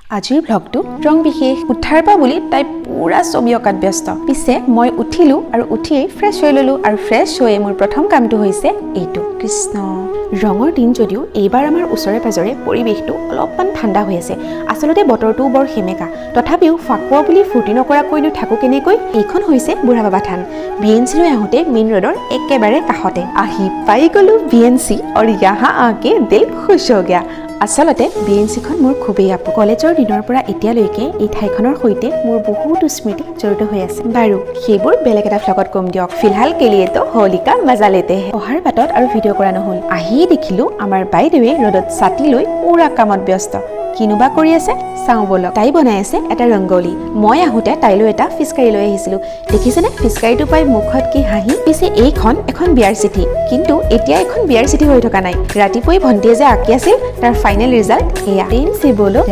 আজিৰ ব্লগটো ৰং বিশেষ উঠাৰ পৰা বুলি তাই পুৰা ছবি অঁকাত ব্যস্ত পিছে মই উঠিলো আৰু উঠিয়ে ফ্ৰেছ হৈ ললো আৰু ফ্ৰেছ হৈ মোৰ প্ৰথম কামটো হৈছে এইটো কৃষ্ণ ৰঙৰ দিন যদিও এইবাৰ আমাৰ ওচৰে পাজৰে পৰিৱেশটো অলপমান ঠাণ্ডা হৈ আছে আসলতে বতৰটো বৰ হেমেকা তথাপিও ফাকুৱা বুলি ফুৰ্তি নকৰাকৈনো থাকো কেনেকৈ এইখন হৈছে বুঢ়া বাবা থান বিএনসি লৈ আহোঁতে মেইন ৰোডৰ একেবাৰে কাষতে আহি পাই গলো বিএনসি আৰু ইয়াহা আকে দিল খুশ হৈ গয়া আসলতে বিএনসিখন মোৰ খুবেই আপো কলেজৰ দিনৰ পৰা এতিয়ালৈকে এই ঠাইখনৰ সৈতে মোৰ বহুতো স্মৃতি জড়িত হৈ আছে বাৰু সেইবোৰ বেলেগ এটা ফ্লগত কম দিয়ক ফিলহাল কেলিয়ে তো হোলিকা মজা লেতে হে অহাৰ বাটত আৰু ভিডিঅ' কৰা নহল আহি দেখিলো আমাৰ বাইদেৱে ৰ'দত ছাতি লৈ পুৰা কামত ব্যস্ত কিনোবা কৰি আছে চাওঁ বলক তাই বনাই আছে এটা ৰংগলী মই আহোঁতে তাইলৈ এটা ফিচকাৰী লৈ আহিছিলোঁ দেখিছেনে ফিচকাৰীটো পাই মুখত কি হাঁহি পিছে এইখন এখন বিয়াৰ চিঠি কিন্তু এতিয়া এখন বিয়াৰ চিঠি হৈ থকা নাই ৰাতিপুৱাই ভণ্টিয়ে যে আঁকি আছিল তাৰ ফাইনেল ৰিজাল্ট এয়া প্ৰেম সে বলো